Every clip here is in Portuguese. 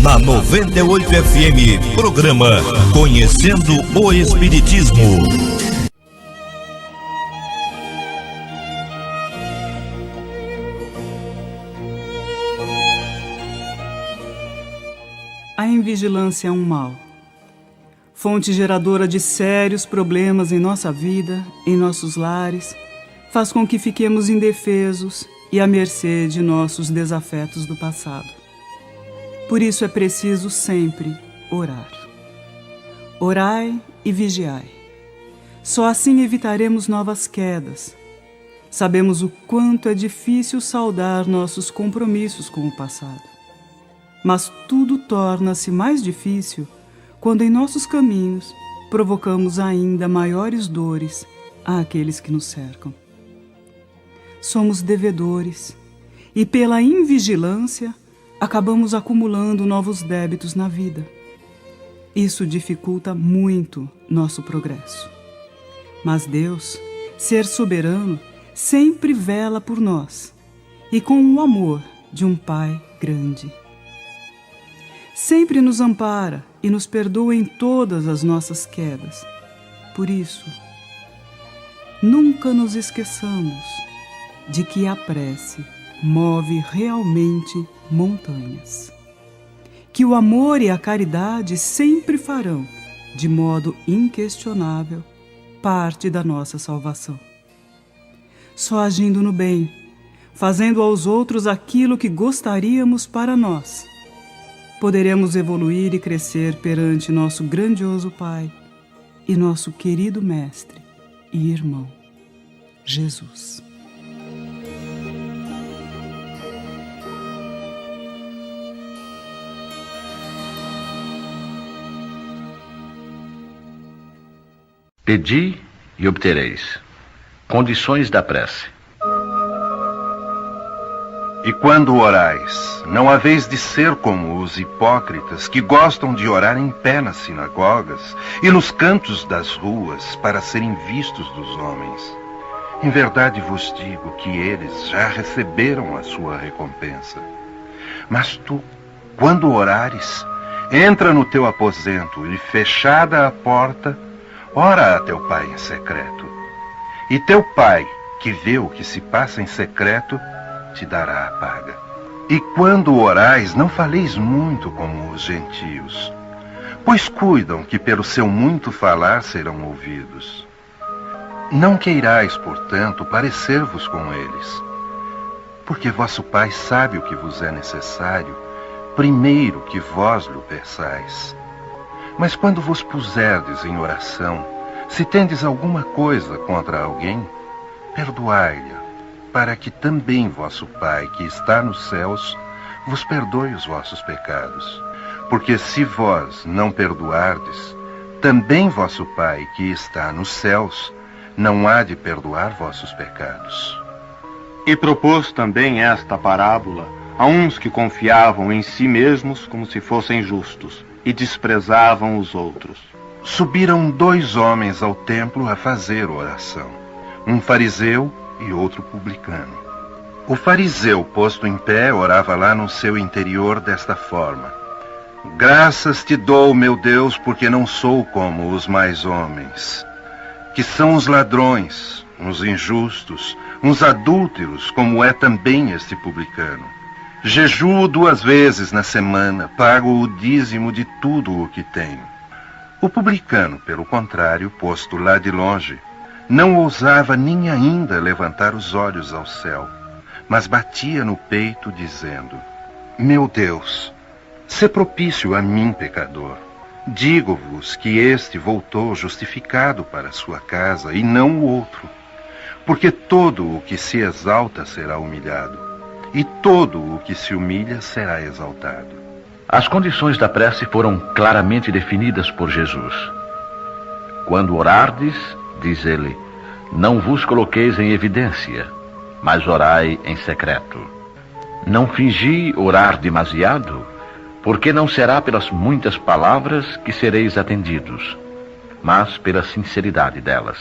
Na 98 FM, programa Conhecendo o Espiritismo. A invigilância é um mal, fonte geradora de sérios problemas em nossa vida, em nossos lares, faz com que fiquemos indefesos e à mercê de nossos desafetos do passado. Por isso é preciso sempre orar. Orai e vigiai. Só assim evitaremos novas quedas. Sabemos o quanto é difícil saldar nossos compromissos com o passado. Mas tudo torna-se mais difícil quando em nossos caminhos provocamos ainda maiores dores àqueles que nos cercam. somos devedores e, pela invigilância, acabamos acumulando novos débitos na vida. Isso dificulta muito nosso progresso. Mas Deus, ser soberano, sempre vela por nós e com o amor de um Pai grande. Sempre nos ampara e nos perdoa em todas as nossas quedas. Por isso, nunca nos esqueçamos de que a prece move realmente montanhas. Que o amor e a caridade sempre farão, de modo inquestionável, parte da nossa salvação. Só agindo no bem, fazendo aos outros aquilo que gostaríamos para nós, poderemos evoluir e crescer perante nosso grandioso Pai e nosso querido Mestre e Irmão, Jesus. Pedi e obtereis. Condições da prece. E quando orais, não haveis de ser como os hipócritas que gostam de orar em pé nas sinagogas e nos cantos das ruas para serem vistos dos homens. Em verdade vos digo que eles já receberam a sua recompensa. Mas tu, quando orares, entra no teu aposento e, fechada a porta, ora a teu Pai em secreto. E teu Pai, que vê o que se passa em secreto, te dará a paga. E quando orais, não faleis muito como os gentios, pois cuidam que pelo seu muito falar serão ouvidos. Não queirais, portanto, parecer-vos com eles, porque vosso Pai sabe o que vos é necessário, primeiro que vós lhe peçais. Mas quando vos puserdes em oração, se tendes alguma coisa contra alguém, perdoai-lhe, para que também vosso Pai, que está nos céus, vos perdoe os vossos pecados. Porque se vós não perdoardes, também vosso Pai, que está nos céus, não há de perdoar vossos pecados. E propôs também esta parábola a uns que confiavam em si mesmos como se fossem justos, e desprezavam os outros. Subiram 2 homens ao templo a fazer oração, um fariseu e outro publicano. O fariseu, posto em pé, orava lá no seu interior desta forma: Graças te dou, meu Deus, porque não sou como os mais homens, que são os ladrões, os injustos, os adúlteros, como é também este publicano. Jejuo 2 vezes na semana, pago o dízimo de tudo o que tenho. O publicano, pelo contrário, posto lá de longe, não ousava nem ainda levantar os olhos ao céu, mas batia no peito, dizendo: Meu Deus, sê propício a mim, pecador. Digo-vos que este voltou justificado para sua casa, e não o outro. Porque todo o que se exalta será humilhado, e todo o que se humilha será exaltado. As condições da prece foram claramente definidas por Jesus. Quando orardes, diz ele, não vos coloqueis em evidência, mas orai em secreto. Não fingi orar demasiado, porque não será pelas muitas palavras que sereis atendidos, mas pela sinceridade delas.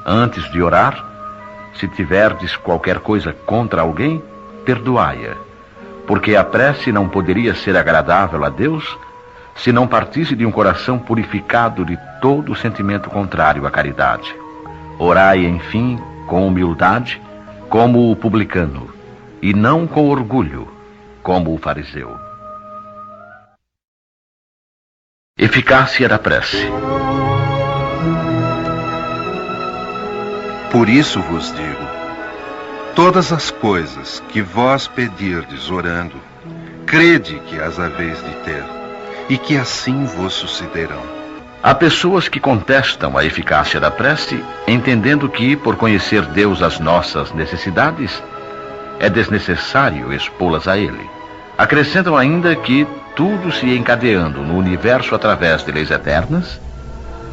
Antes de orar, se tiverdes qualquer coisa contra alguém, perdoai-a, porque a prece não poderia ser agradável a Deus se não partisse de um coração purificado de todo sentimento contrário à caridade. Orai, enfim, com humildade, como o publicano, e não com orgulho, como o fariseu. Eficácia da prece. Por isso vos digo, todas as coisas que vós pedirdes orando, crede que as haveis de ter, e que assim vos sucederão. Há pessoas que contestam a eficácia da prece, entendendo que, por conhecer Deus as nossas necessidades, é desnecessário expô-las a Ele. Acrescentam ainda que, tudo se encadeando no universo através de leis eternas,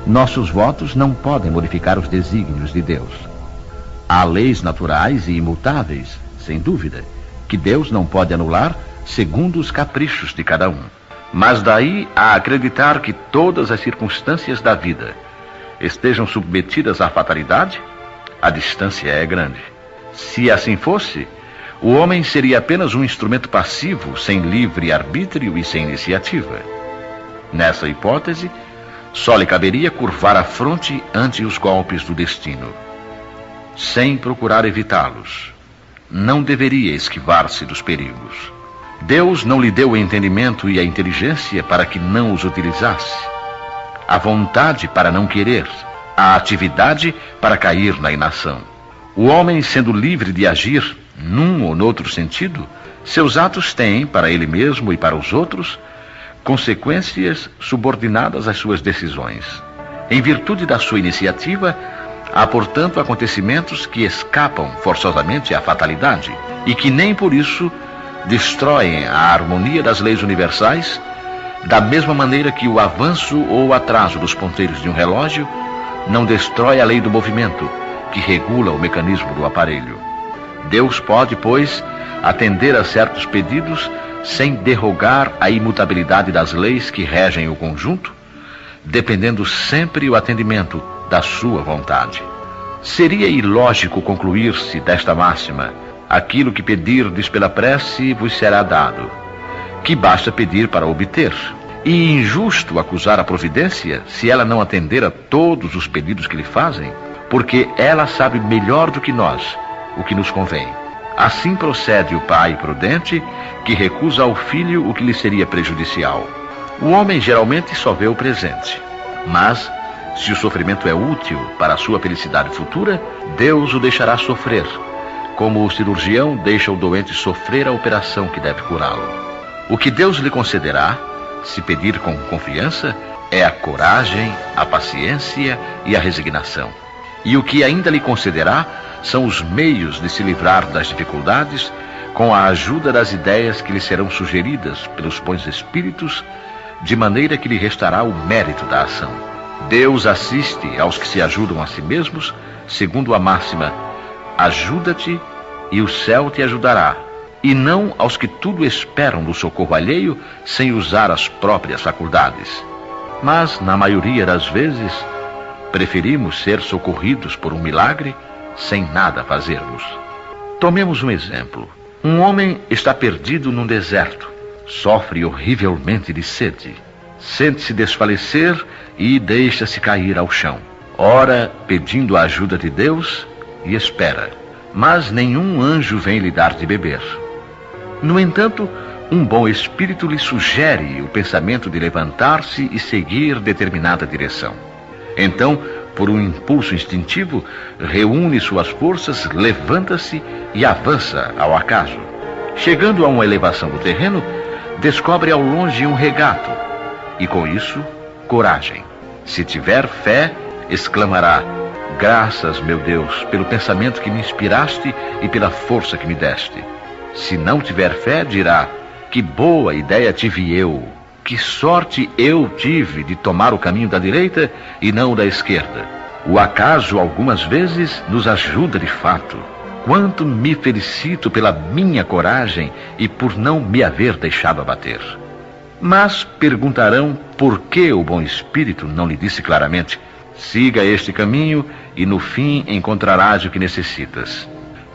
nossos votos não podem modificar os desígnios de Deus. Há leis naturais e imutáveis, sem dúvida, que Deus não pode anular segundo os caprichos de cada um. Mas daí a acreditar que todas as circunstâncias da vida estejam submetidas à fatalidade, a distância é grande. Se assim fosse, o homem seria apenas um instrumento passivo, sem livre arbítrio e sem iniciativa. Nessa hipótese, só lhe caberia curvar a fronte ante os golpes do destino, sem procurar evitá-los. Não deveria esquivar-se dos perigos. Deus não lhe deu o entendimento e a inteligência para que não os utilizasse, a vontade para não querer, a atividade para cair na inação. O homem, sendo livre de agir num ou noutro sentido, seus atos têm, para ele mesmo e para os outros, consequências subordinadas às suas decisões. Em virtude da sua iniciativa, há, portanto, acontecimentos que escapam forçosamente à fatalidade e que nem por isso destroem a harmonia das leis universais, da mesma maneira que o avanço ou o atraso dos ponteiros de um relógio não destrói a lei do movimento, que regula o mecanismo do aparelho. Deus pode, pois, atender a certos pedidos sem derrogar a imutabilidade das leis que regem o conjunto, dependendo sempre o atendimento da sua vontade. Seria ilógico concluir-se desta máxima: aquilo que pedirdes pela prece vos será dado, que basta pedir para obter. E injusto acusar a providência se ela não atender a todos os pedidos que lhe fazem, porque ela sabe melhor do que nós o que nos convém. Assim procede o pai prudente, que recusa ao filho o que lhe seria prejudicial. O homem geralmente só vê o presente, mas se o sofrimento é útil para a sua felicidade futura, Deus o deixará sofrer, como o cirurgião deixa o doente sofrer a operação que deve curá-lo. O que Deus lhe concederá, se pedir com confiança, é a coragem, a paciência e a resignação. E o que ainda lhe concederá são os meios de se livrar das dificuldades com a ajuda das ideias que lhe serão sugeridas pelos bons espíritos, de maneira que lhe restará o mérito da ação. Deus assiste aos que se ajudam a si mesmos, segundo a máxima: ajuda-te e o céu te ajudará, e não aos que tudo esperam do socorro alheio sem usar as próprias faculdades. Mas, na maioria das vezes, preferimos ser socorridos por um milagre sem nada fazermos. Tomemos um exemplo. Um homem está perdido num deserto, sofre horrivelmente de sede, sente-se desfalecer e deixa-se cair ao chão. Ora, pedindo a ajuda de Deus, e espera, mas nenhum anjo vem lhe dar de beber. No entanto, um bom espírito lhe sugere o pensamento de levantar-se e seguir determinada direção. Então, por um impulso instintivo, reúne suas forças, levanta-se e avança ao acaso. Chegando a uma elevação do terreno, descobre ao longe um regato e, com isso, coragem. Se tiver fé, exclamará: graças, meu Deus, pelo pensamento que me inspiraste e pela força que me deste. Se não tiver fé, dirá: que boa ideia tive eu, que sorte eu tive de tomar o caminho da direita e não da esquerda. O acaso, algumas vezes, nos ajuda de fato. Quanto me felicito pela minha coragem e por não me haver deixado abater. Mas perguntarão por que o bom espírito não lhe disse claramente: siga este caminho e no fim encontrarás o que necessitas.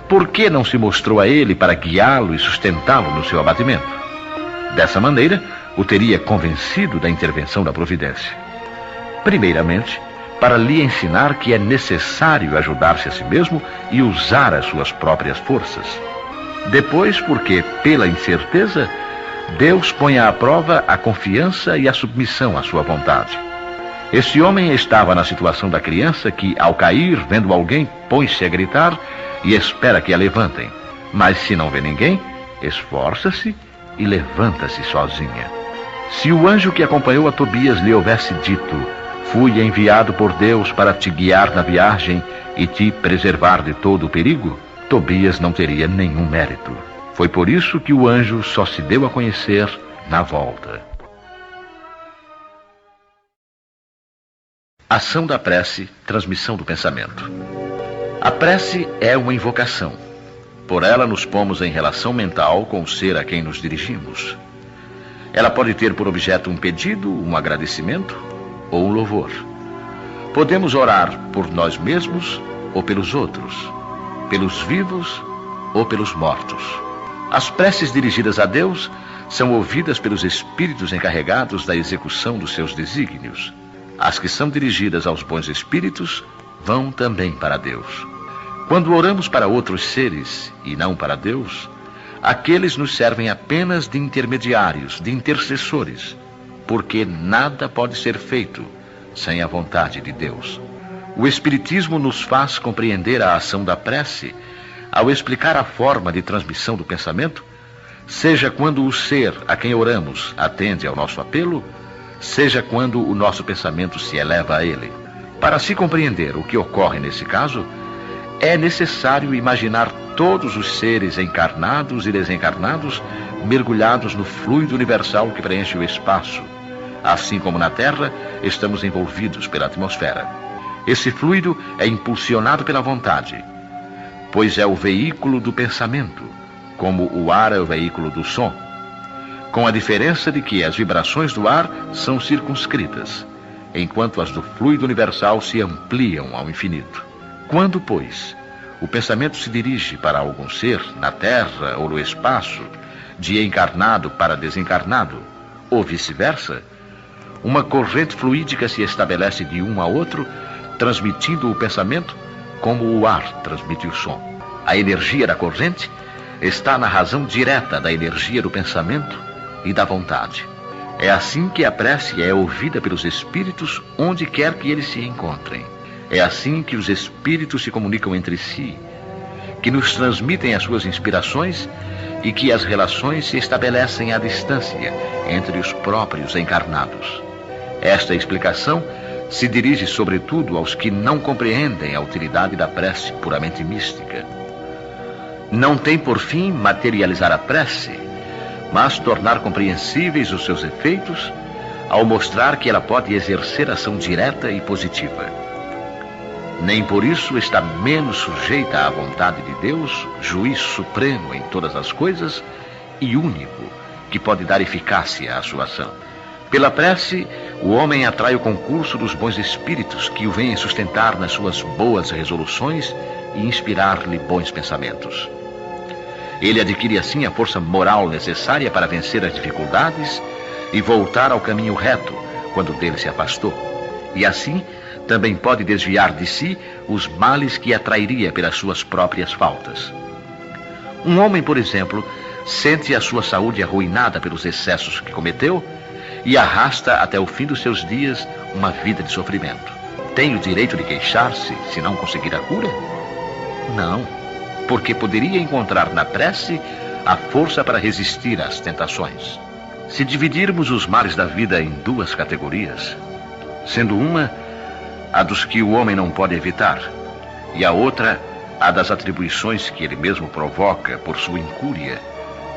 Por que não se mostrou a ele para guiá-lo e sustentá-lo no seu abatimento? Dessa maneira, o teria convencido da intervenção da providência. Primeiramente, para lhe ensinar que é necessário ajudar-se a si mesmo e usar as suas próprias forças. Depois, porque, pela incerteza, Deus põe à prova a confiança e a submissão à sua vontade. Esse homem estava na situação da criança que, ao cair, vendo alguém, põe-se a gritar e espera que a levantem. Mas se não vê ninguém, esforça-se e levanta-se sozinha. Se o anjo que acompanhou a Tobias lhe houvesse dito: fui enviado por Deus para te guiar na viagem e te preservar de todo o perigo, Tobias não teria nenhum mérito. Foi por isso que o anjo só se deu a conhecer na volta. Ação da prece, transmissão do pensamento. A prece é uma invocação. Por ela nos pomos em relação mental com o ser a quem nos dirigimos. Ela pode ter por objeto um pedido, um agradecimento ou um louvor. Podemos orar por nós mesmos ou pelos outros, pelos vivos ou pelos mortos. As preces dirigidas a Deus são ouvidas pelos espíritos encarregados da execução dos seus desígnios. As que são dirigidas aos bons espíritos vão também para Deus. Quando oramos para outros seres e não para Deus, aqueles nos servem apenas de intermediários, de intercessores, porque nada pode ser feito sem a vontade de Deus. O Espiritismo nos faz compreender a ação da prece ao explicar a forma de transmissão do pensamento, seja quando o ser a quem oramos atende ao nosso apelo, seja quando o nosso pensamento se eleva a ele. Para se compreender o que ocorre nesse caso, é necessário imaginar todos os seres encarnados e desencarnados mergulhados no fluido universal que preenche o espaço. Assim como na Terra, estamos envolvidos pela atmosfera. Esse fluido é impulsionado pela vontade, pois é o veículo do pensamento, como o ar é o veículo do som, com a diferença de que as vibrações do ar são circunscritas, enquanto as do fluido universal se ampliam ao infinito. Quando, pois, o pensamento se dirige para algum ser, na Terra ou no espaço, de encarnado para desencarnado, ou vice-versa, uma corrente fluídica se estabelece de um a outro, transmitindo o pensamento como o ar transmite o som. A energia da corrente está na razão direta da energia do pensamento e da vontade. É assim que a prece é ouvida pelos espíritos onde quer que eles se encontrem. É assim que os espíritos se comunicam entre si, que nos transmitem as suas inspirações e que as relações se estabelecem à distância entre os próprios encarnados. Esta explicação se dirige sobretudo aos que não compreendem a utilidade da prece puramente mística. Não tem por fim materializar a prece, mas tornar compreensíveis os seus efeitos ao mostrar que ela pode exercer ação direta e positiva. Nem por isso está menos sujeita à vontade de Deus, juiz supremo em todas as coisas e único que pode dar eficácia à sua ação. Pela prece, o homem atrai o concurso dos bons espíritos que o vêm sustentar nas suas boas resoluções e inspirar-lhe bons pensamentos. Ele adquire assim a força moral necessária para vencer as dificuldades e voltar ao caminho reto quando dele se afastou. E assim também pode desviar de si os males que atrairia pelas suas próprias faltas. Um homem, por exemplo, sente a sua saúde arruinada pelos excessos que cometeu e arrasta até o fim dos seus dias uma vida de sofrimento. Tem o direito de queixar-se se não conseguir a cura? Não, porque poderia encontrar na prece a força para resistir às tentações. Se dividirmos os males da vida em duas categorias, sendo uma a dos que o homem não pode evitar, e a outra a das atribuições que ele mesmo provoca por sua incúria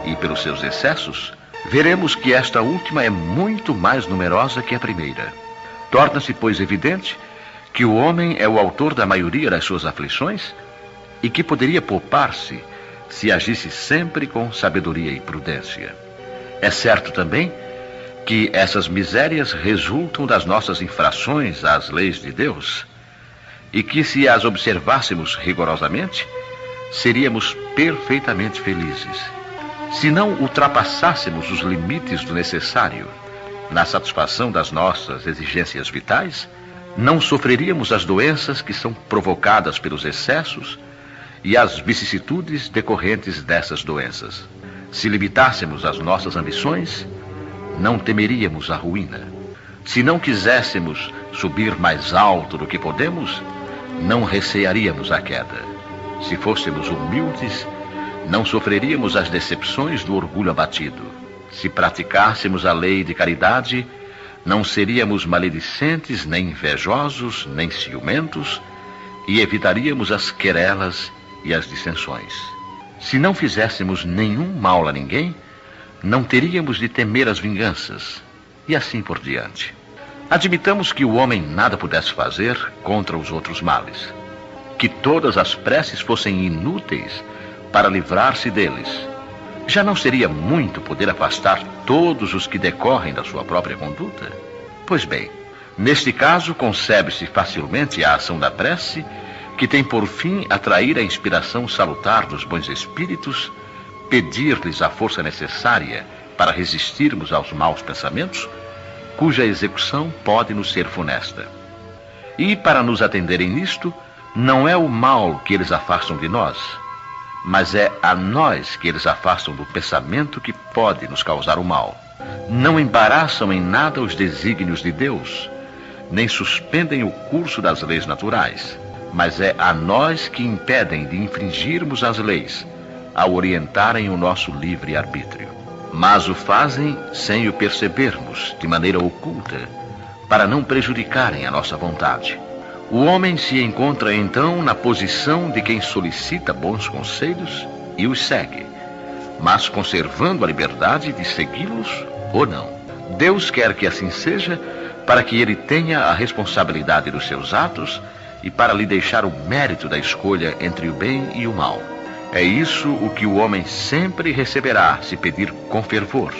e pelos seus excessos, veremos que esta última é muito mais numerosa que a primeira. Torna-se, pois, evidente que o homem é o autor da maioria das suas aflições e que poderia poupar-se se agisse sempre com sabedoria e prudência. É certo também que essas misérias resultam das nossas infrações às leis de Deus e que, se as observássemos rigorosamente, seríamos perfeitamente felizes. Se não ultrapassássemos os limites do necessário na satisfação das nossas exigências vitais, não sofreríamos as doenças que são provocadas pelos excessos e as vicissitudes decorrentes dessas doenças. Se limitássemos as nossas ambições, não temeríamos a ruína. Se não quiséssemos subir mais alto do que podemos, não recearíamos a queda. Se fôssemos humildes, não sofreríamos as decepções do orgulho abatido. Se praticássemos a lei de caridade, não seríamos maledicentes, nem invejosos, nem ciumentos, e evitaríamos as querelas e as dissensões. Se não fizéssemos nenhum mal a ninguém, não teríamos de temer as vinganças, e assim por diante. Admitamos que o homem nada pudesse fazer contra os outros males. que todas as preces fossem inúteis para livrar-se deles. Já não seria muito poder afastar todos os que decorrem da sua própria conduta? Pois bem, neste caso concebe-se facilmente a ação da prece, que tem por fim atrair a inspiração salutar dos bons espíritos, pedir-lhes a força necessária para resistirmos aos maus pensamentos, cuja execução pode nos ser funesta. E para nos atenderem nisto, não é o mal que eles afastam de nós, mas é a nós que eles afastam do pensamento que pode nos causar o mal. Não embaraçam em nada os desígnios de Deus, nem suspendem o curso das leis naturais, mas é a nós que impedem de infringirmos as leis, ao orientarem o nosso livre-arbítrio. Mas o fazem sem o percebermos, de maneira oculta, para não prejudicarem a nossa vontade. O homem se encontra então na posição de quem solicita bons conselhos e os segue, mas conservando a liberdade de segui-los ou não. Deus quer que assim seja, para que ele tenha a responsabilidade dos seus atos e para lhe deixar o mérito da escolha entre o bem e o mal. É isso o que o homem sempre receberá se pedir com fervor,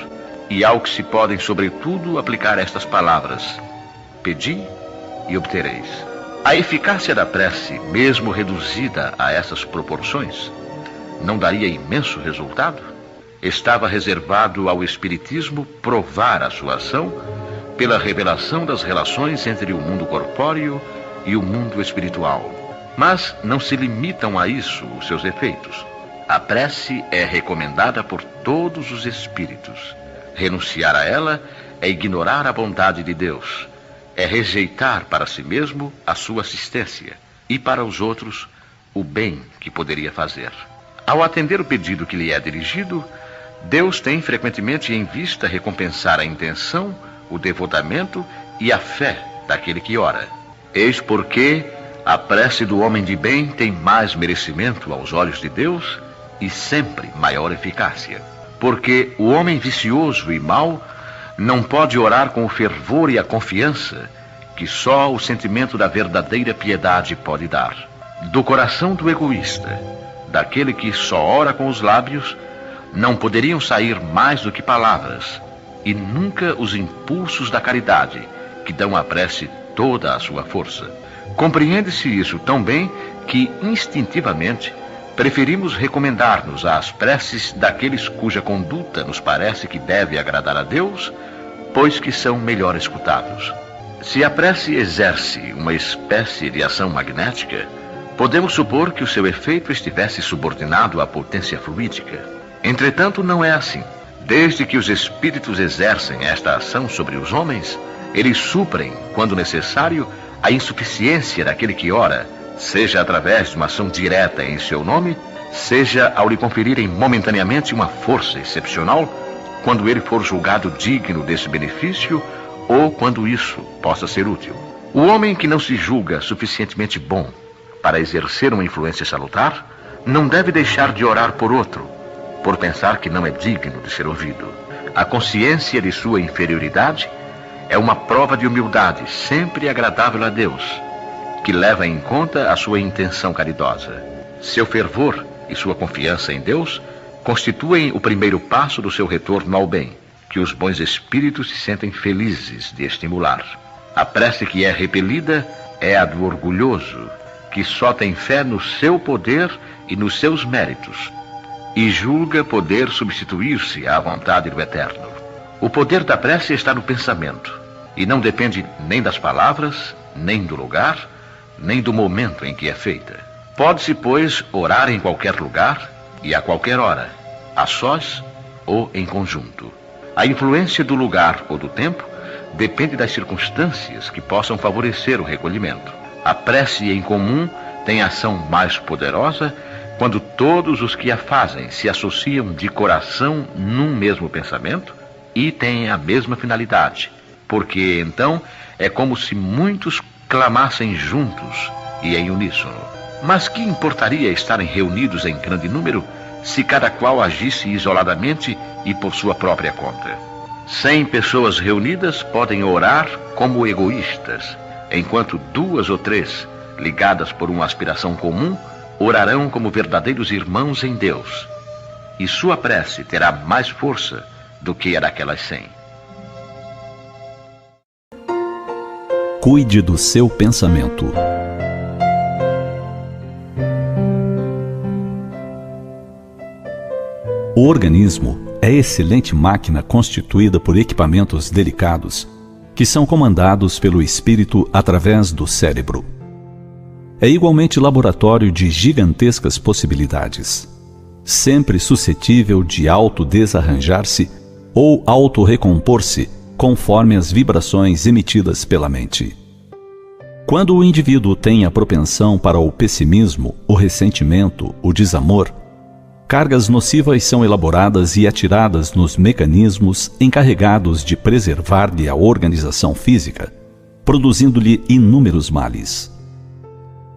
e ao que se podem, sobretudo, aplicar estas palavras: pedi e obtereis. A eficácia da prece, mesmo reduzida a essas proporções, não daria imenso resultado? Estava reservado ao Espiritismo provar a sua ação pela revelação das relações entre o mundo corpóreo e o mundo espiritual. Mas não se limitam a isso os seus efeitos. A prece é recomendada por todos os espíritos. Renunciar a ela é ignorar a bondade de Deus, é rejeitar para si mesmo a sua assistência e para os outros o bem que poderia fazer. Ao atender o pedido que lhe é dirigido, Deus tem frequentemente em vista recompensar a intenção, o devotamento e a fé daquele que ora. Eis porque a prece do homem de bem tem mais merecimento aos olhos de Deus e sempre maior eficácia. Porque o homem vicioso e mau não pode orar com o fervor e a confiança que só o sentimento da verdadeira piedade pode dar. Do coração do egoísta, daquele que só ora com os lábios, não poderiam sair mais do que palavras, e nunca os impulsos da caridade, que dão à prece toda a sua força. Compreende-se isso tão bem que, instintivamente, preferimos recomendar-nos às preces daqueles cuja conduta nos parece que deve agradar a Deus, pois que são melhor escutados. Se a prece exerce uma espécie de ação magnética, podemos supor que o seu efeito estivesse subordinado à potência fluídica. Entretanto, não é assim. Desde que os espíritos exercem esta ação sobre os homens, eles suprem, quando necessário, a insuficiência daquele que ora, seja através de uma ação direta em seu nome, seja ao lhe conferirem momentaneamente uma força excepcional, quando ele for julgado digno desse benefício, ou quando isso possa ser útil. O homem que não se julga suficientemente bom para exercer uma influência salutar, não deve deixar de orar por outro, por pensar que não é digno de ser ouvido. A consciência de sua inferioridade é uma prova de humildade sempre agradável a Deus, que leva em conta a sua intenção caridosa. Seu fervor e sua confiança em Deus constituem o primeiro passo do seu retorno ao bem, que os bons espíritos se sentem felizes de estimular. A prece que é repelida é a do orgulhoso, que só tem fé no seu poder e nos seus méritos, e julga poder substituir-se à vontade do Eterno. O poder da prece está no pensamento, e não depende nem das palavras, nem do lugar, nem do momento em que é feita. Pode-se, pois, orar em qualquer lugar e a qualquer hora, a sós ou em conjunto. A influência do lugar ou do tempo depende das circunstâncias que possam favorecer o recolhimento. A prece em comum tem ação mais poderosa quando todos os que a fazem se associam de coração num mesmo pensamento e têm a mesma finalidade, porque então é como se muitos clamassem juntos e em uníssono. Mas que importaria estarem reunidos em grande número se cada qual agisse isoladamente e por sua própria conta? 100 pessoas reunidas podem orar como egoístas, enquanto 2 ou 3, ligadas por uma aspiração comum, orarão como verdadeiros irmãos em Deus. E sua prece terá mais força do que a daquelas 100. Cuide do seu pensamento. O organismo é excelente máquina constituída por equipamentos delicados que são comandados pelo espírito através do cérebro. É igualmente laboratório de gigantescas possibilidades, sempre suscetível de autodesarranjar-se ou autorrecompor-se conforme as vibrações emitidas pela mente. Quando o indivíduo tem a propensão para o pessimismo, o ressentimento, o desamor, cargas nocivas são elaboradas e atiradas nos mecanismos encarregados de preservar-lhe a organização física, produzindo-lhe inúmeros males.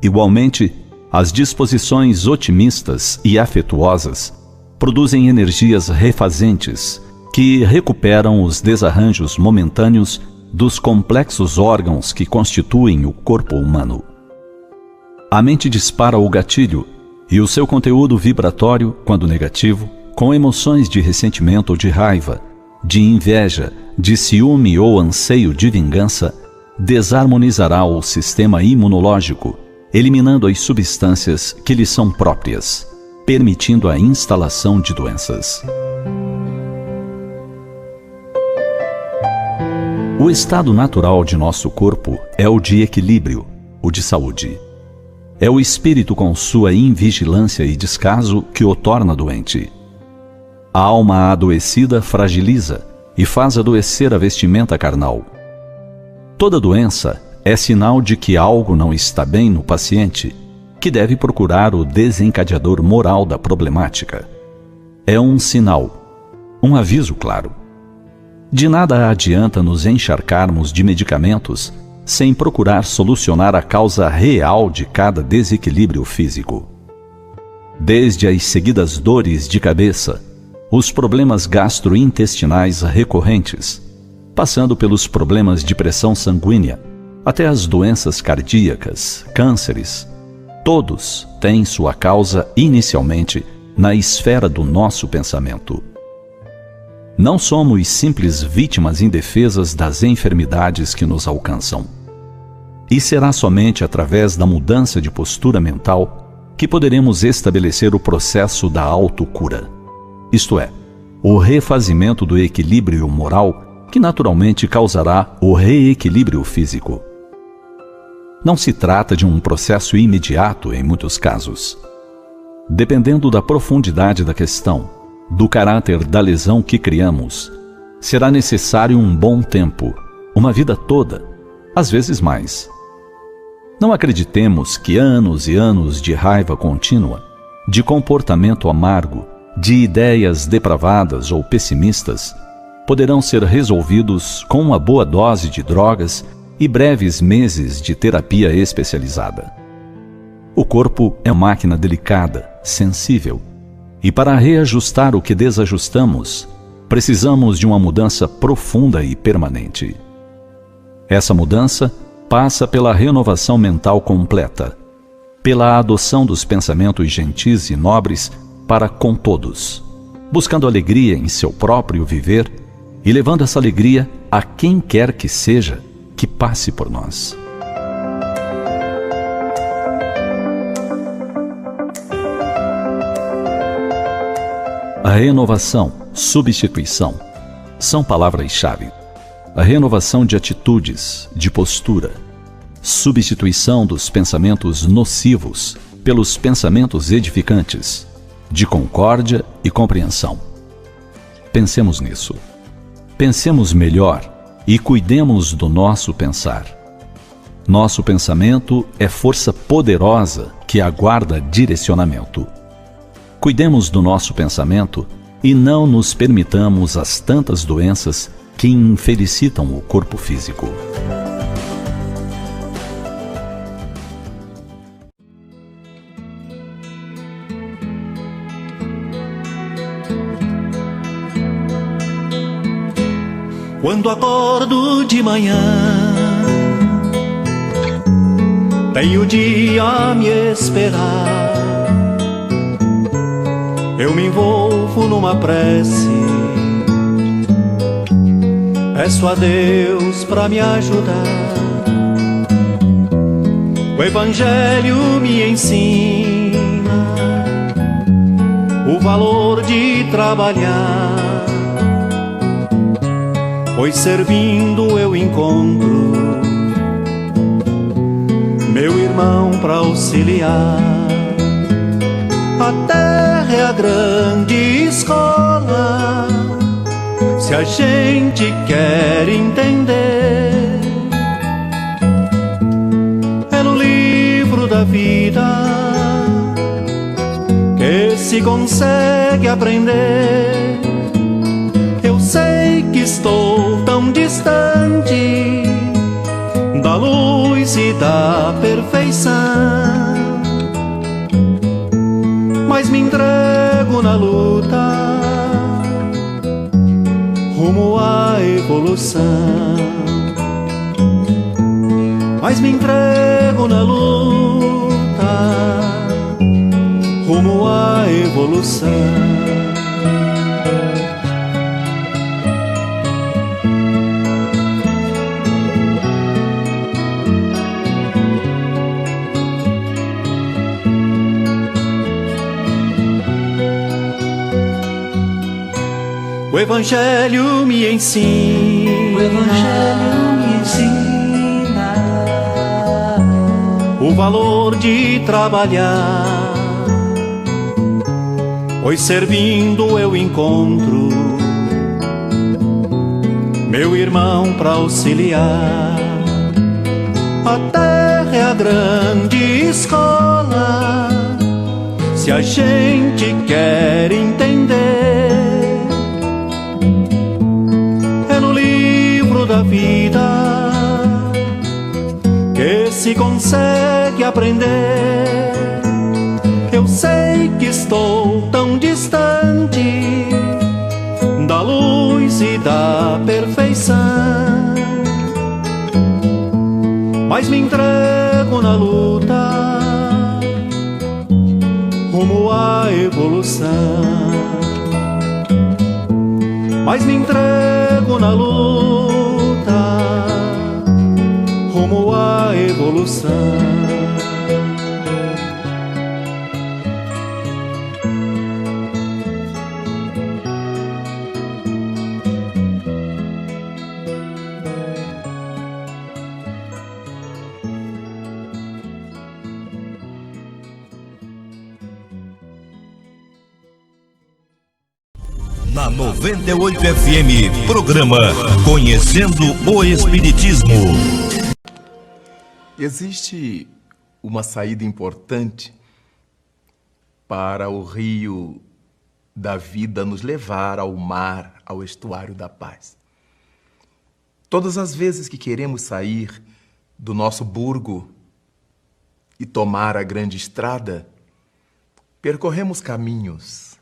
Igualmente, as disposições otimistas e afetuosas produzem energias refazentes que recuperam os desarranjos momentâneos dos complexos órgãos que constituem o corpo humano. A mente dispara o gatilho e o seu conteúdo vibratório, quando negativo, com emoções de ressentimento ou de raiva, de inveja, de ciúme ou anseio de vingança, desarmonizará o sistema imunológico, eliminando as substâncias que lhe são próprias, permitindo a instalação de doenças. O estado natural de nosso corpo é o de equilíbrio, o de saúde. É o espírito com sua invigilância e descaso que o torna doente. A alma adoecida fragiliza e faz adoecer a vestimenta carnal. Toda doença é sinal de que algo não está bem no paciente, que deve procurar o desencadeador moral da problemática. É um sinal, um aviso claro. De nada adianta nos encharcarmos de medicamentos sem procurar solucionar a causa real de cada desequilíbrio físico. Desde as seguidas dores de cabeça, os problemas gastrointestinais recorrentes, passando pelos problemas de pressão sanguínea, até as doenças cardíacas, cânceres, todos têm sua causa inicialmente na esfera do nosso pensamento. Não somos simples vítimas indefesas das enfermidades que nos alcançam. E será somente através da mudança de postura mental que poderemos estabelecer o processo da autocura, isto é, o refazimento do equilíbrio moral que naturalmente causará o reequilíbrio físico. Não se trata de um processo imediato em muitos casos. Dependendo da profundidade da questão, do caráter da lesão que criamos, será necessário um bom tempo, uma vida toda, às vezes mais. Não acreditemos que anos e anos de raiva contínua, de comportamento amargo, de ideias depravadas ou pessimistas, poderão ser resolvidos com uma boa dose de drogas e breves meses de terapia especializada. O corpo é uma máquina delicada, sensível, e para reajustar o que desajustamos, precisamos de uma mudança profunda e permanente. Essa mudança passa pela renovação mental completa, pela adoção dos pensamentos gentis e nobres para com todos, buscando alegria em seu próprio viver e levando essa alegria a quem quer que seja que passe por nós. A renovação, substituição, são palavras-chave. A renovação de atitudes, de postura, substituição dos pensamentos nocivos pelos pensamentos edificantes, de concórdia e compreensão. Pensemos nisso. Pensemos melhor e cuidemos do nosso pensar. Nosso pensamento é força poderosa que aguarda direcionamento. Cuidemos do nosso pensamento e não nos permitamos as tantas doenças que infelicitam o corpo físico. Quando acordo de manhã, tem o dia a me esperar. Eu me envolvo numa prece, peço a Deus pra me ajudar. O Evangelho me ensina o valor de trabalhar, pois servindo eu encontro meu irmão pra auxiliar. A terra é a grande escola, se a gente quer entender. É no livro da vida que se consegue aprender. Eu sei que estou tão distante da luz e da perfeição, mas me entrego na luta rumo à evolução. Mas me entrego na luta rumo à evolução. O Evangelho me ensina, o Evangelho me ensina o valor de trabalhar, pois servindo eu encontro meu irmão pra auxiliar. A terra é a grande escola, se a gente quer entender. Da vida que se consegue aprender. Eu sei que estou tão distante da luz e da perfeição, mas me entrego na luta rumo à evolução. Mas me entrego na luta rumo à evolução. Na 98 FM, programa Conhecendo o Espiritismo. Existe uma saída importante para o rio da vida nos levar ao mar, ao estuário da paz. Todas as vezes que queremos sair do nosso burgo e tomar a grande estrada, percorremos caminhos.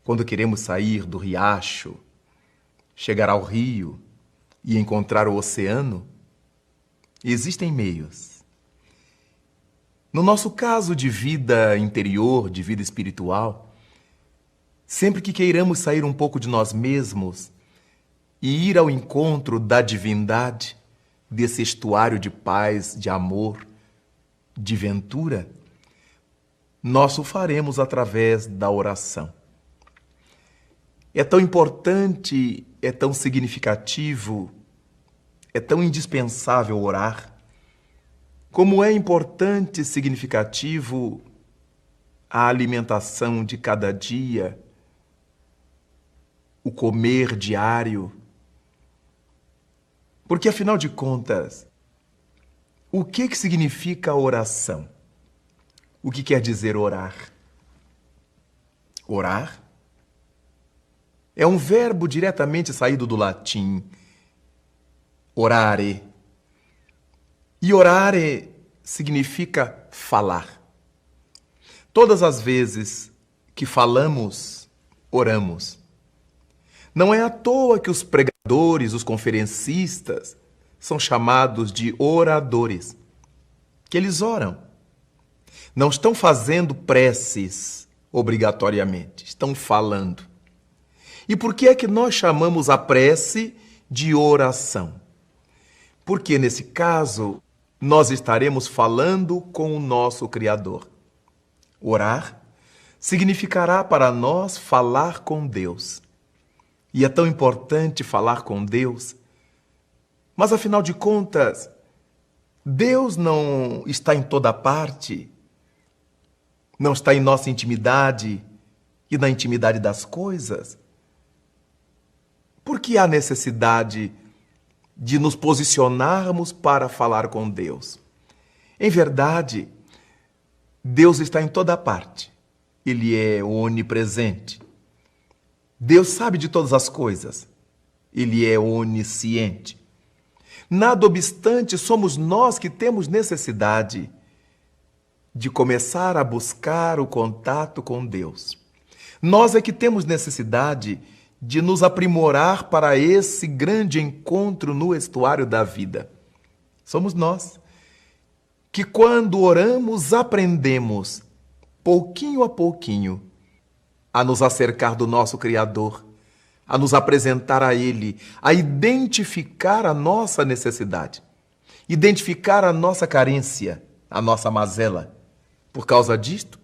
Quando queremos sair do riacho, chegar ao rio e encontrar o oceano, existem meios. No nosso caso de vida interior, de vida espiritual, sempre que queiramos sair um pouco de nós mesmos e ir ao encontro da divindade, desse estuário de paz, de amor, de ventura, nós o faremos através da oração. É tão importante, é tão significativo, é tão indispensável orar, como é importante e significativo a alimentação de cada dia, o comer diário. Porque, afinal de contas, o que significa oração? O que quer dizer orar? Orar é um verbo diretamente saído do latim, orare. E orare significa falar. Todas as vezes que falamos, oramos. Não é à toa que os pregadores, os conferencistas, são chamados de oradores. que eles oram. Não estão fazendo preces obrigatoriamente, estão falando. E por que é que nós chamamos a prece de oração? Porque nesse caso, nós estaremos falando com o nosso Criador. Orar significará para nós falar com Deus. E é tão importante falar com Deus, mas afinal de contas, Deus não está em toda parte, não está em nossa intimidade e na intimidade das coisas. Por que há necessidade de nos posicionarmos para falar com Deus? Em verdade, Deus está em toda parte. Ele é onipresente. Deus sabe de todas as coisas. Ele é onisciente. Nada obstante, somos nós que temos necessidade de começar a buscar o contato com Deus. Nós é que temos necessidade de nos aprimorar para esse grande encontro no estuário da vida. Somos nós que, quando oramos, aprendemos, pouquinho a pouquinho, a nos acercar do nosso Criador, a nos apresentar a Ele, a identificar a nossa necessidade, identificar a nossa carência, a nossa mazela. Por causa disto,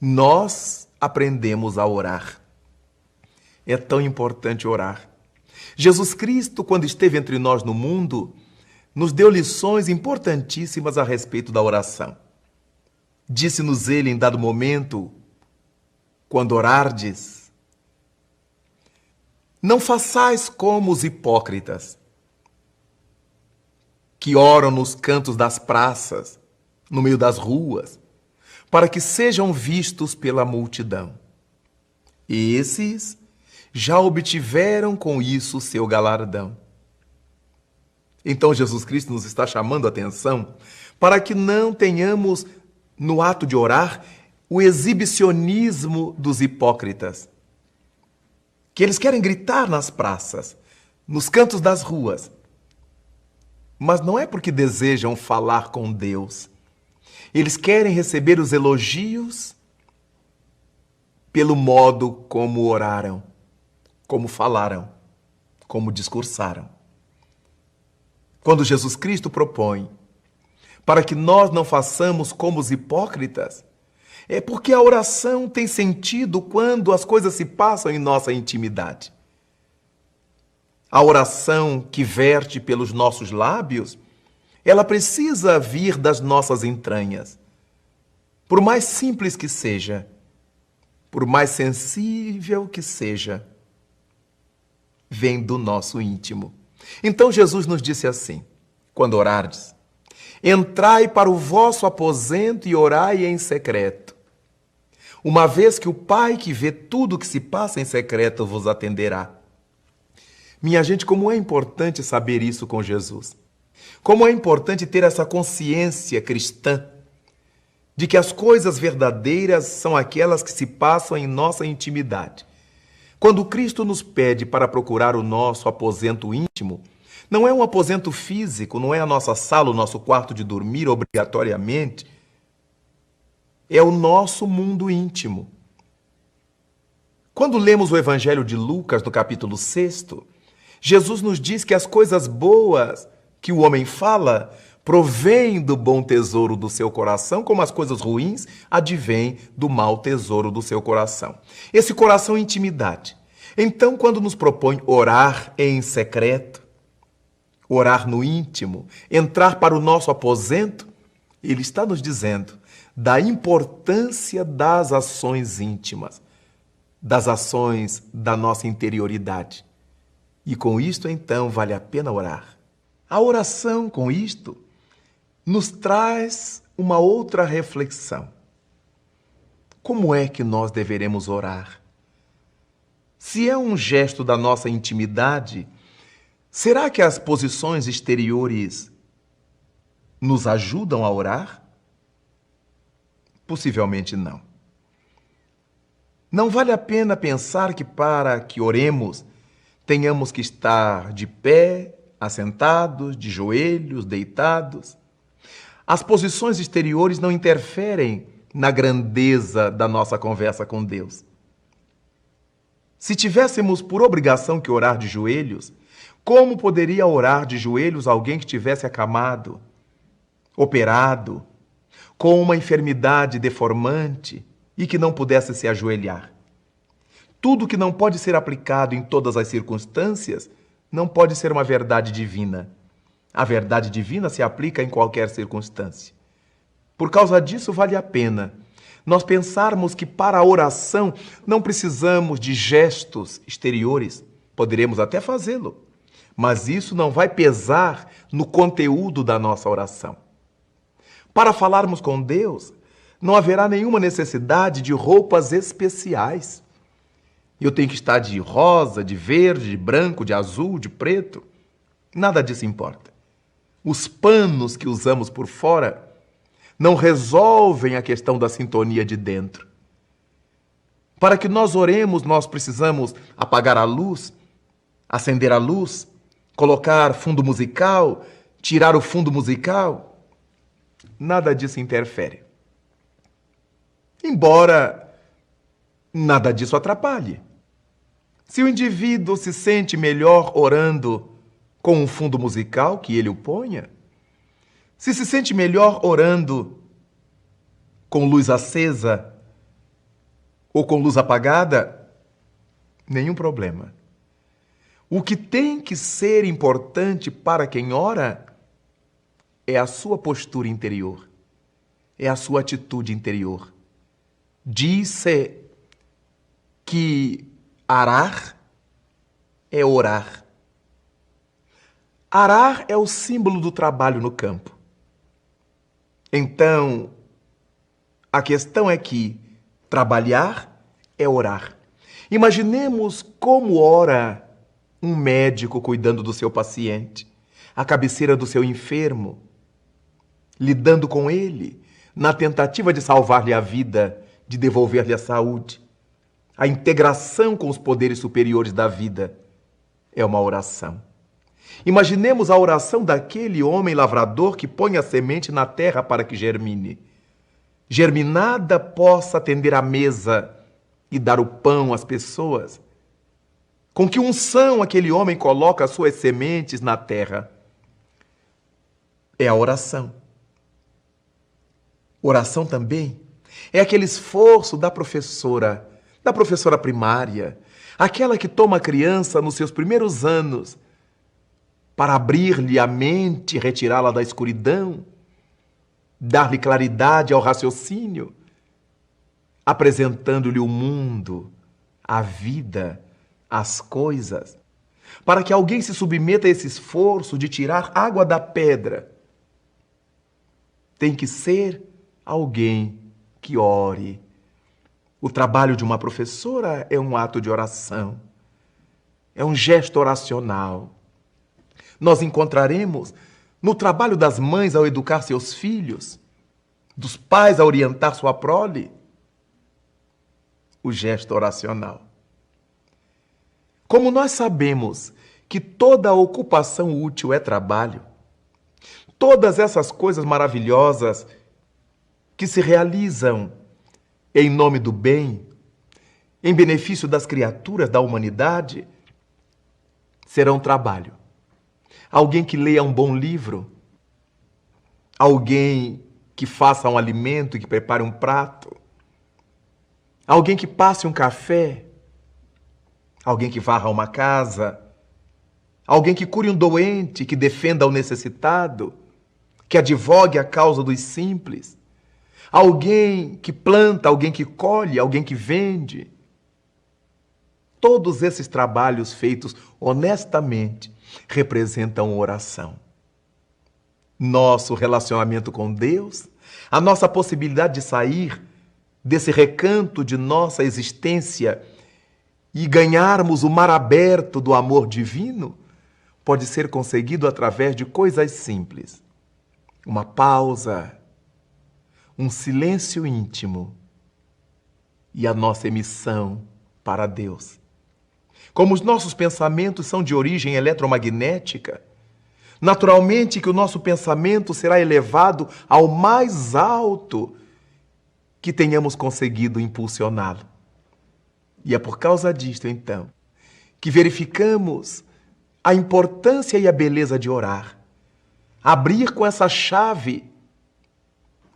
nós aprendemos a orar. É tão importante orar. Jesus Cristo, quando esteve entre nós no mundo, nos deu lições importantíssimas a respeito da oração. Disse-nos ele em dado momento, quando orardes, não façais como os hipócritas, que oram nos cantos das praças, no meio das ruas, para que sejam vistos pela multidão. Esses já obtiveram com isso o seu galardão. Então Jesus Cristo nos está chamando a atenção para que não tenhamos, no ato de orar, o exibicionismo dos hipócritas, que eles querem gritar nas praças, nos cantos das ruas, mas não é porque desejam falar com Deus. Eles querem receber os elogios pelo modo como oraram, como falaram, como discursaram. Quando Jesus Cristo propõe para que nós não façamos como os hipócritas, é porque a oração tem sentido quando as coisas se passam em nossa intimidade. A oração que verte pelos nossos lábios, ela precisa vir das nossas entranhas. Por mais simples que seja, por mais sensível que seja, vem do nosso íntimo. Então Jesus nos disse assim, quando orardes, entrai para o vosso aposento e orai em secreto, uma vez que o Pai que vê tudo o que se passa em secreto vos atenderá. Minha gente, como é importante saber isso com Jesus. Como é importante ter essa consciência cristã de que as coisas verdadeiras são aquelas que se passam em nossa intimidade. Quando Cristo nos pede para procurar o nosso aposento íntimo, não é um aposento físico, não é a nossa sala, o nosso quarto de dormir obrigatoriamente, é o nosso mundo íntimo. Quando lemos o Evangelho de Lucas, no capítulo 6, Jesus nos diz que as coisas boas que o homem fala provém do bom tesouro do seu coração, como as coisas ruins advêm do mau tesouro do seu coração. Esse coração é intimidade. Então, quando nos propõe orar em secreto, orar no íntimo, entrar para o nosso aposento, ele está nos dizendo da importância das ações íntimas, das ações da nossa interioridade. E com isto, então, vale a pena orar. A oração, com isto, nos traz uma outra reflexão. Como é que nós deveremos orar? Se é um gesto da nossa intimidade, será que as posições exteriores nos ajudam a orar? Possivelmente não. Não vale a pena pensar que para que oremos, tenhamos que estar de pé, assentados, de joelhos, deitados. As posições exteriores não interferem na grandeza da nossa conversa com Deus. Se tivéssemos por obrigação que orar de joelhos, como poderia orar de joelhos alguém que tivesse acamado, operado, com uma enfermidade deformante e que não pudesse se ajoelhar? Tudo que não pode ser aplicado em todas as circunstâncias não pode ser uma verdade divina. A verdade divina se aplica em qualquer circunstância. Por causa disso, vale a pena nós pensarmos que para a oração não precisamos de gestos exteriores. Poderemos até fazê-lo, mas isso não vai pesar no conteúdo da nossa oração. Para falarmos com Deus, não haverá nenhuma necessidade de roupas especiais. Eu tenho que estar de rosa, de verde, de branco, de azul, de preto. Nada disso importa. Os panos que usamos por fora não resolvem a questão da sintonia de dentro. Para que nós oremos, nós precisamos apagar a luz, acender a luz, colocar fundo musical, tirar o fundo musical. Nada disso interfere. Embora nada disso atrapalhe. Se o indivíduo se sente melhor orando com um fundo musical, que ele o ponha. Se sente melhor orando com luz acesa ou com luz apagada, nenhum problema. O que tem que ser importante para quem ora é a sua postura interior, é a sua atitude interior. Diz-se que arar é orar. Arar é o símbolo do trabalho no campo. Então, a questão é que trabalhar é orar. Imaginemos como ora um médico cuidando do seu paciente, à cabeceira do seu enfermo, lidando com ele, na tentativa de salvar-lhe a vida, de devolver-lhe a saúde. A integração com os poderes superiores da vida é uma oração. Imaginemos a oração daquele homem lavrador que põe a semente na terra para que germine. Germinada possa atender à mesa e dar o pão às pessoas. Com que unção aquele homem coloca as suas sementes na terra? É a oração. Oração também é aquele esforço da professora primária, aquela que toma a criança nos seus primeiros anos para abrir-lhe a mente, retirá-la da escuridão, dar-lhe claridade ao raciocínio, apresentando-lhe o mundo, a vida, as coisas, para que alguém se submeta a esse esforço de tirar água da pedra. Tem que ser alguém que ore. O trabalho de uma professora é um ato de oração, é um gesto oracional. Nós encontraremos no trabalho das mães ao educar seus filhos, dos pais a orientar sua prole, o gesto oracional. Como nós sabemos que toda ocupação útil é trabalho, todas essas coisas maravilhosas que se realizam em nome do bem, em benefício das criaturas, da humanidade, serão trabalho. Alguém que leia um bom livro, alguém que faça um alimento, que prepare um prato, alguém que passe um café, alguém que varra uma casa, alguém que cure um doente, que defenda o necessitado, que advogue a causa dos simples, alguém que planta, alguém que colhe, alguém que vende. Todos esses trabalhos feitos honestamente representam oração. Nosso relacionamento com Deus, a nossa possibilidade de sair desse recanto de nossa existência e ganharmos o mar aberto do amor divino, pode ser conseguido através de coisas simples. Uma pausa, um silêncio íntimo e a nossa emissão para Deus. Como os nossos pensamentos são de origem eletromagnética, Naturalmente que o nosso pensamento será elevado ao mais alto que tenhamos conseguido impulsioná-lo. E é por causa disto, então, que verificamos a importância e a beleza de orar. Abrir com essa chave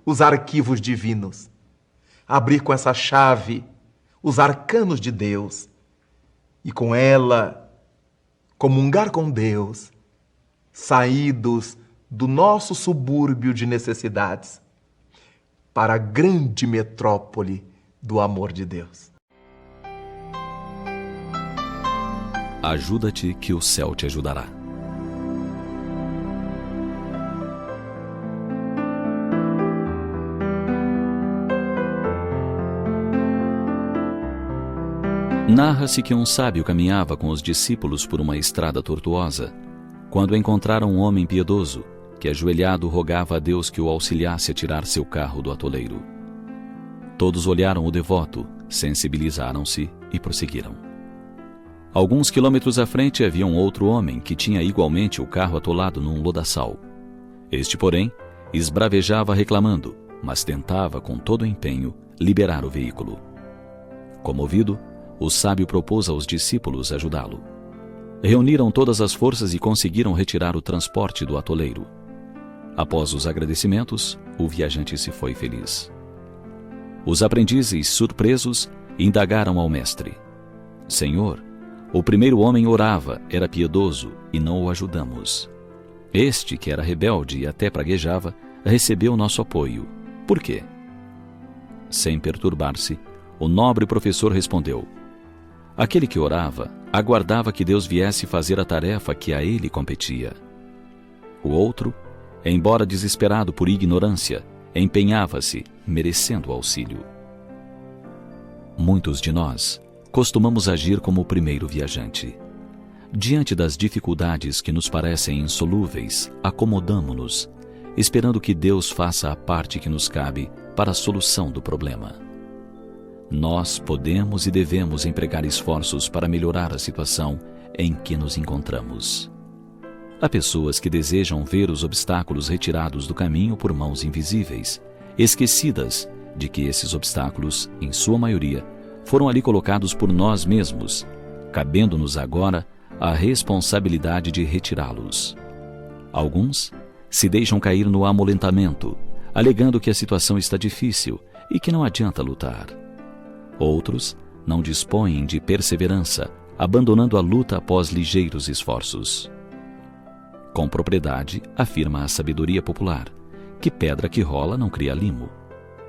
os arquivos divinos. Abrir com essa chave os arcanos de Deus. E com ela, comungar com Deus, saídos do nosso subúrbio de necessidades para a grande metrópole do amor de Deus. Ajuda-te que o céu te ajudará. Narra-se que um sábio caminhava com os discípulos por uma estrada tortuosa, quando encontraram um homem piedoso, que ajoelhado rogava a Deus que o auxiliasse a tirar seu carro do atoleiro. Todos olharam o devoto, sensibilizaram-se e prosseguiram. Alguns quilômetros à frente havia um outro homem que tinha igualmente o carro atolado num lodaçal. Este, porém, esbravejava reclamando, mas tentava com todo o empenho liberar o veículo. Comovido, o sábio propôs aos discípulos ajudá-lo. Reuniram todas as forças e conseguiram retirar o transporte do atoleiro. Após os agradecimentos, o viajante se foi feliz. Os aprendizes, surpresos, indagaram ao mestre: Senhor, o primeiro homem orava, era piedoso, e não o ajudamos. Este, que era rebelde e até praguejava, recebeu nosso apoio. Por quê? Sem perturbar-se, o nobre professor respondeu: aquele que orava, aguardava que Deus viesse fazer a tarefa que a ele competia. O outro, embora desesperado por ignorância, empenhava-se, merecendo auxílio. Muitos de nós costumamos agir como o primeiro viajante. Diante das dificuldades que nos parecem insolúveis, acomodamo-nos, esperando que Deus faça a parte que nos cabe para a solução do problema. Nós podemos e devemos empregar esforços para melhorar a situação em que nos encontramos. Há pessoas que desejam ver os obstáculos retirados do caminho por mãos invisíveis, esquecidas de que esses obstáculos, em sua maioria, foram ali colocados por nós mesmos, cabendo-nos agora a responsabilidade de retirá-los. Alguns se deixam cair no amolentamento, alegando que a situação está difícil e que não adianta lutar. Outros não dispõem de perseverança, abandonando a luta após ligeiros esforços. Com propriedade, afirma a sabedoria popular, que pedra que rola não cria limo,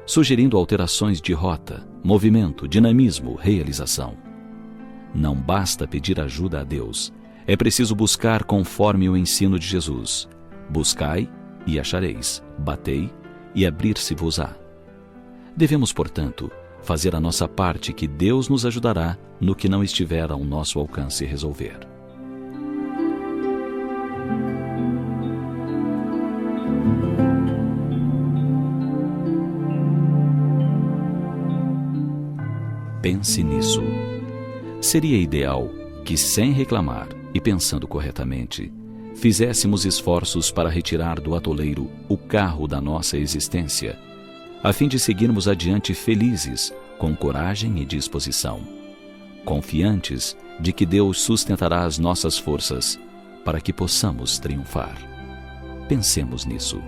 sugerindo alterações de rota, movimento, dinamismo, realização. Não basta pedir ajuda a Deus, é preciso buscar conforme o ensino de Jesus. Buscai e achareis, batei e abrir-se-vos-á. Devemos, portanto, fazer a nossa parte, que Deus nos ajudará no que não estiver ao nosso alcance resolver. Pense nisso. Seria ideal que, sem reclamar e pensando corretamente, fizéssemos esforços para retirar do atoleiro o carro da nossa existência, a fim de seguirmos adiante felizes, com coragem e disposição, confiantes de que Deus sustentará as nossas forças para que possamos triunfar. Pensemos nisso.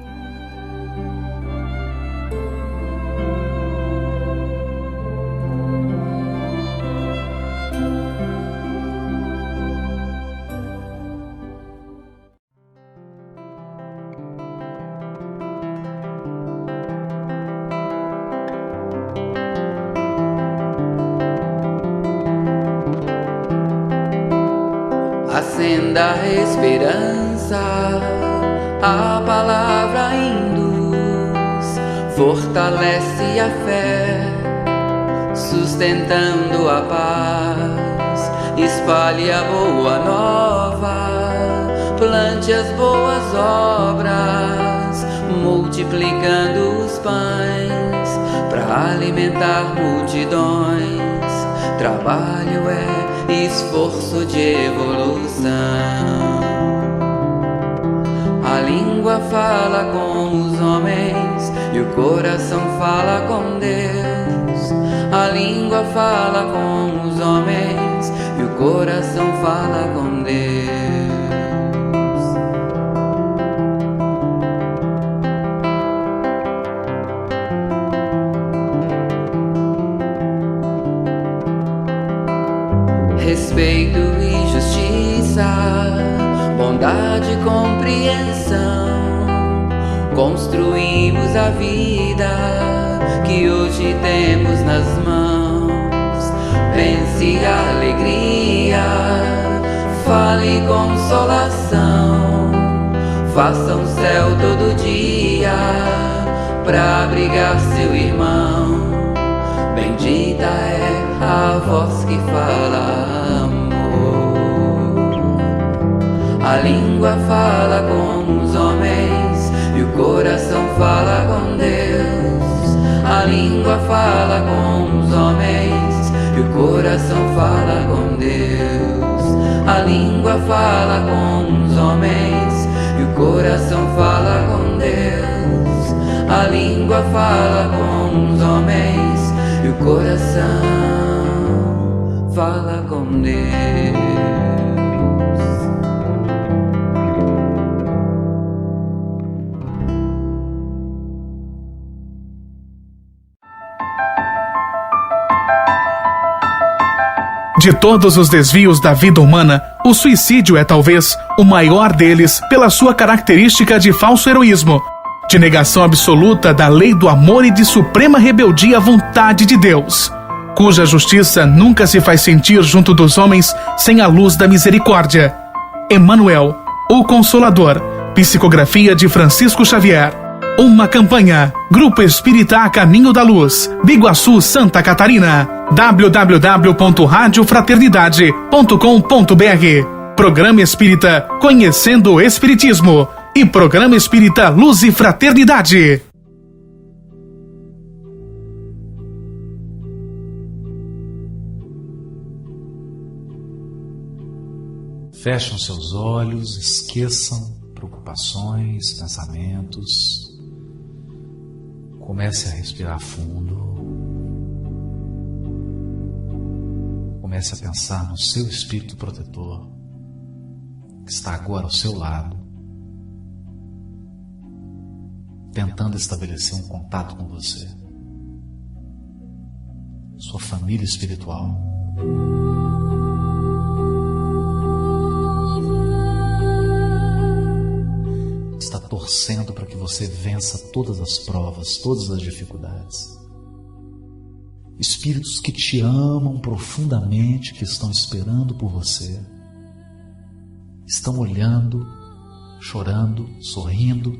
Acenda a esperança, a palavra induz, fortalece a fé, sustentando a paz, espalhe a boa nova, plante as boas obras, multiplicando os pães, para alimentar multidões. Trabalho é esforço de evolução. A língua fala com os homens e o coração fala com Deus. A língua fala com os homens e o coração fala com Deus. Respeito e justiça, bondade e compreensão, construímos a vida que hoje temos nas mãos. Pense alegria, fale consolação, faça um céu todo dia pra abrigar seu irmão. Bendita é a voz que fala amor. A língua fala com os homens e o coração fala com Deus. A língua fala com os homens e o coração fala com Deus. A língua fala com os homens e o coração fala com Deus. A língua fala com os homens e o coração fala com Deus. De todos os desvios da vida humana, o suicídio é talvez o maior deles pela sua característica de falso heroísmo, de negação absoluta da lei do amor e de suprema rebeldia à vontade de Deus, cuja justiça nunca se faz sentir junto dos homens sem a luz da misericórdia. Emmanuel, o Consolador, psicografia de Francisco Xavier. Uma campanha, Grupo Espírita A Caminho da Luz, Biguaçu, Santa Catarina. www.radiofraternidade.com.br. Programa Espírita Conhecendo o Espiritismo e Programa Espírita Luz e Fraternidade. Fechem seus olhos, esqueçam preocupações, pensamentos. Comece a respirar fundo. Comece a pensar no seu espírito protetor, que está agora ao seu lado, tentando estabelecer um contato com você. Sua família espiritual. Está torcendo para que você vença todas as provas, todas as dificuldades. Espíritos que te amam profundamente, que estão esperando por você, estão olhando, chorando, sorrindo.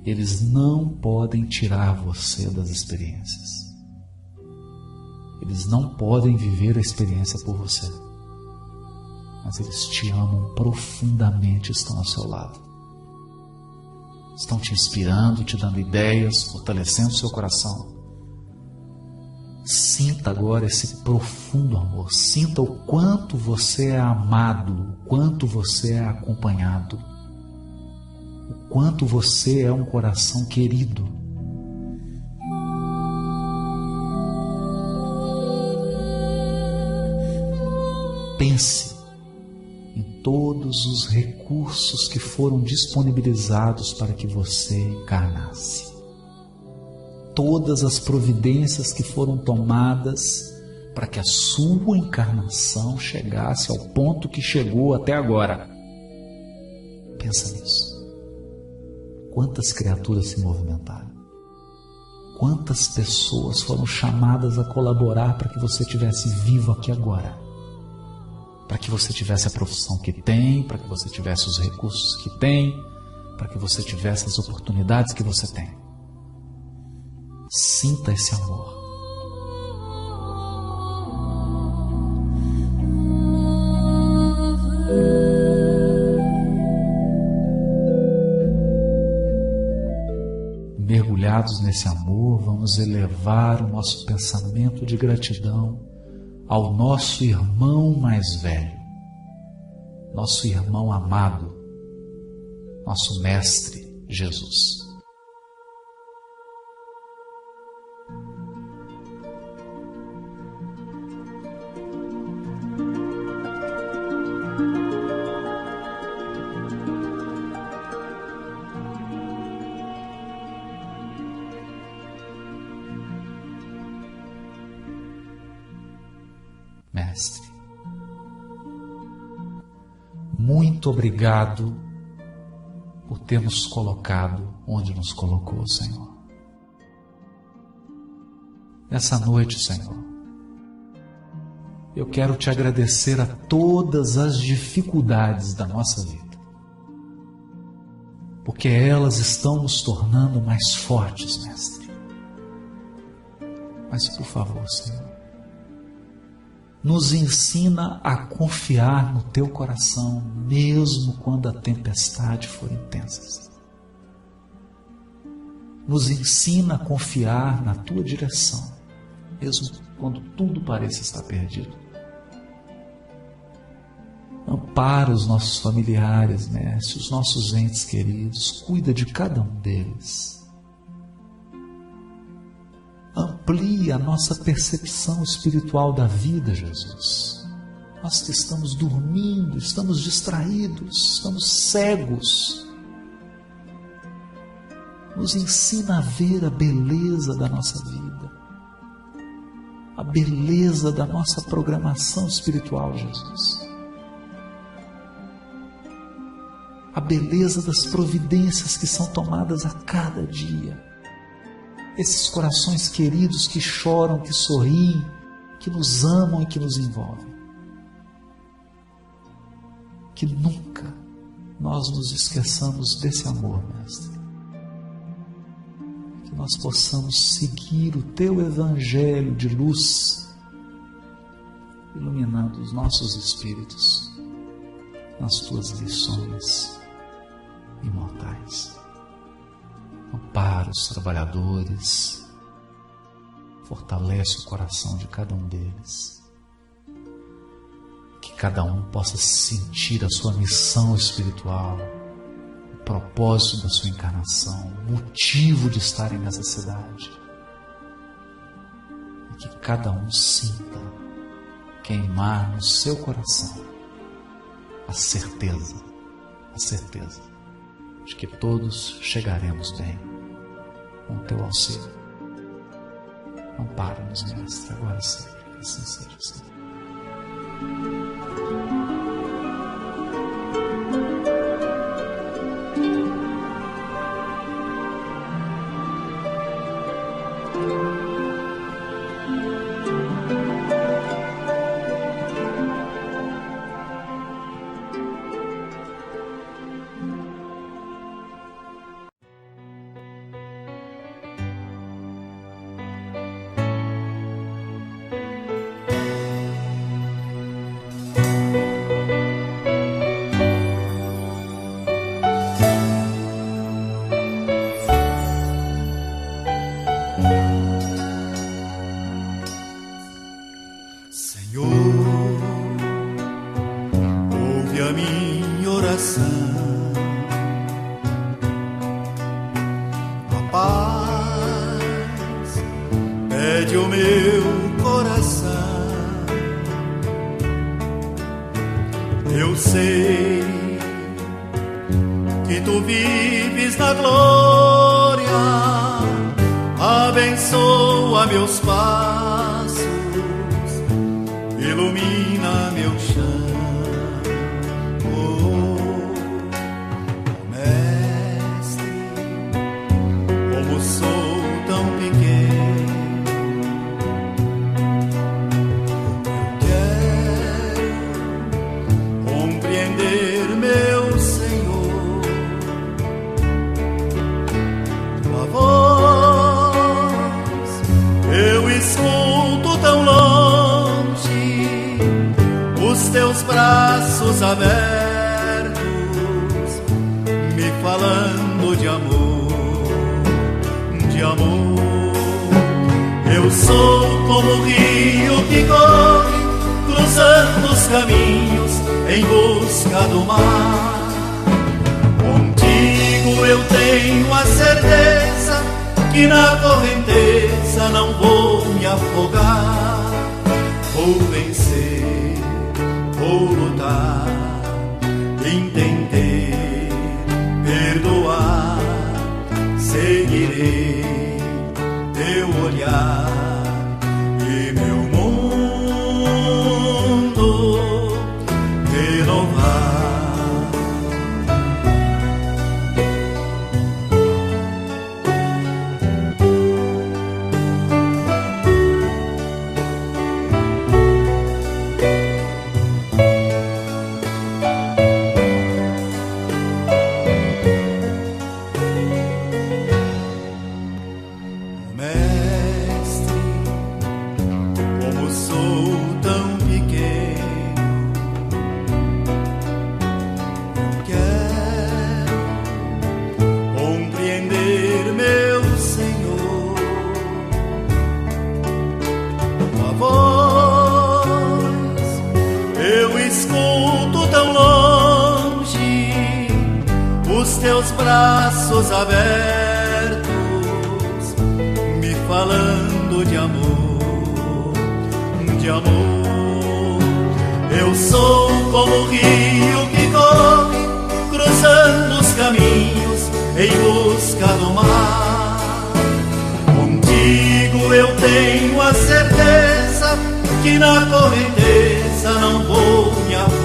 Eles não podem tirar você das experiências. Eles não podem viver a experiência por você. Mas eles te amam profundamente, estão ao seu lado. Estão te inspirando, te dando ideias, fortalecendo seu coração. Sinta agora esse profundo amor. Sinta o quanto você é amado, o quanto você é acompanhado, o quanto você é um coração querido. Pense em todos os recursos que foram disponibilizados para que você encarnasse. Todas as providências que foram tomadas para que a sua encarnação chegasse ao ponto que chegou até agora. Pensa nisso. Quantas criaturas se movimentaram? Quantas pessoas foram chamadas a colaborar para que você estivesse vivo aqui agora? Para que você tivesse a profissão que tem, para que você tivesse os recursos que tem, para que você tivesse as oportunidades que você tem. Sinta esse amor. Mergulhados nesse amor, vamos elevar o nosso pensamento de gratidão ao nosso irmão mais velho, nosso irmão amado, nosso Mestre Jesus. Mestre, muito obrigado por ter nos colocado onde nos colocou, Senhor. Nessa noite, Senhor, eu quero te agradecer a todas as dificuldades da nossa vida, porque elas estão nos tornando mais fortes, Mestre. Mas, por favor, Senhor, nos ensina a confiar no Teu coração, mesmo quando a tempestade for intensa. Nos ensina a confiar na Tua direção, mesmo quando tudo parece estar perdido. Ampara os nossos familiares, Mestre, os nossos entes queridos, cuida de cada um deles. Amplia a nossa percepção espiritual da vida, Jesus. Nós que estamos dormindo, estamos distraídos, estamos cegos. Nos ensina a ver a beleza da nossa vida, a beleza da nossa programação espiritual, Jesus. A beleza das providências que são tomadas a cada dia. Esses corações queridos que choram, que sorriem, que nos amam e que nos envolvem. Que nunca nós nos esqueçamos desse amor, Mestre. Que nós possamos seguir o Teu Evangelho de luz, iluminando os nossos espíritos nas Tuas lições imortais. Ampara os trabalhadores, fortalece o coração de cada um deles, que cada um possa sentir a sua missão espiritual, o propósito da sua encarnação, o motivo de estarem nessa cidade, e que cada um sinta queimar no seu coração a certeza de que todos chegaremos bem com o Teu auxílio. Ampara-nos, Mestre, agora sempre, que assim seja, Senhor. Caminhos em busca do mar, contigo tenho a certeza que na correnteza não vou me afogar. Vou vencer, vou lutar, entender, perdoar, seguirei teu olhar e meu mundo renovar. Braços abertos, me falando de amor, de amor. Eu sou como o rio que corre, cruzando os caminhos em busca do mar. Contigo eu tenho a certeza que na correnteza não vou me afogar.